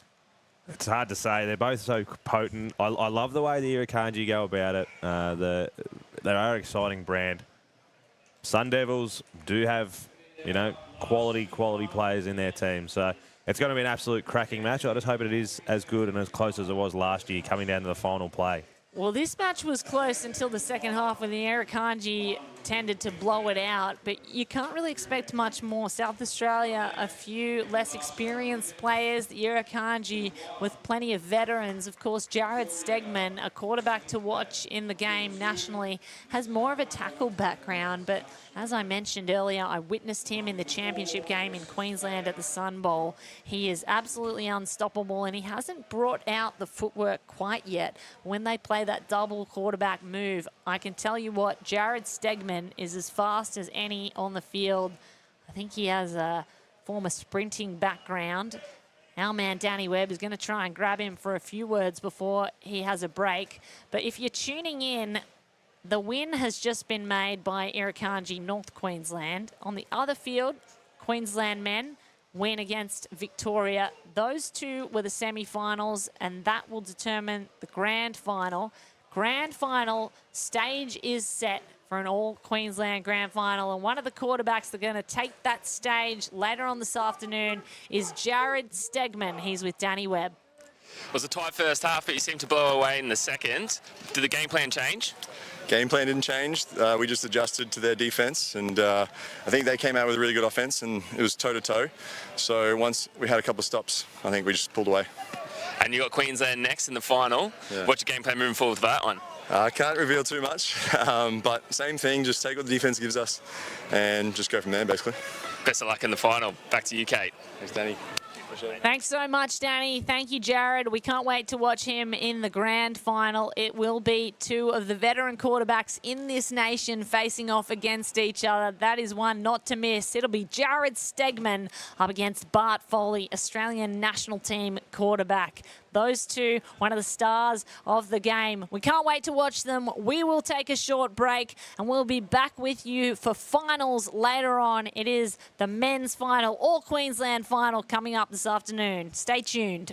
It's hard to say. They're both so potent. I love the way the Irukandji go about it. They are an exciting brand. Sun Devils do have, you know, quality players in their team. So it's going to be an absolute cracking match. I just hope it is as good and as close as it was last year, coming down to the final play. Well, this match was close until the second half when the Irukandji tended to blow it out, but you can't really expect much more. South Australia, a few less experienced players. The Irukandji with plenty of veterans. Of course, Jared Stegman, a quarterback to watch in the game nationally, has more of a tackle background, but as I mentioned earlier, I witnessed him in the championship game in Queensland at the Sun Bowl. He is absolutely unstoppable, and he hasn't brought out the footwork quite yet. When they play that double quarterback move, I can tell you what, Jared Stegman is as fast as any on the field. I think he has a former sprinting background. Our man Danny Webb is going to try and grab him for a few words before he has a break. But if you're tuning in, the win has just been made by Irukandji North Queensland. On the other field, Queensland men win against Victoria. Those two were the semi-finals, and that will determine the grand final. Grand final stage is set for an all-Queensland grand final, and one of the quarterbacks that are going to take that stage later on this afternoon is Jared Stegman. He's with Danny Webb. It was a tight first half, but you seemed to blow away in the second. Did the game plan change? Game plan didn't change. We just adjusted to their defense, and I think they came out with a really good offense, and it was toe-to-toe. So once we had a couple of stops, I think we just pulled away. And you got Queensland next in the final. Yeah. What's your game plan moving forward with that one? I can't reveal too much, but same thing, just take what the defense gives us and just go from there, basically. Best of luck in the final. Back to you, Kate. Thanks, Danny. Thanks so much, Danny. Thank you, Jared. We can't wait to watch him in the grand final. It will be two of the veteran quarterbacks in this nation facing off against each other. That is one not to miss. It'll be Jared Stegman up against Bart Foley, Australian national team quarterback. Those two, one of the stars of the game. We can't wait to watch them. We will take a short break, and we'll be back with you for finals later on. It is the men's final, all Queensland final, coming up this afternoon. Stay tuned.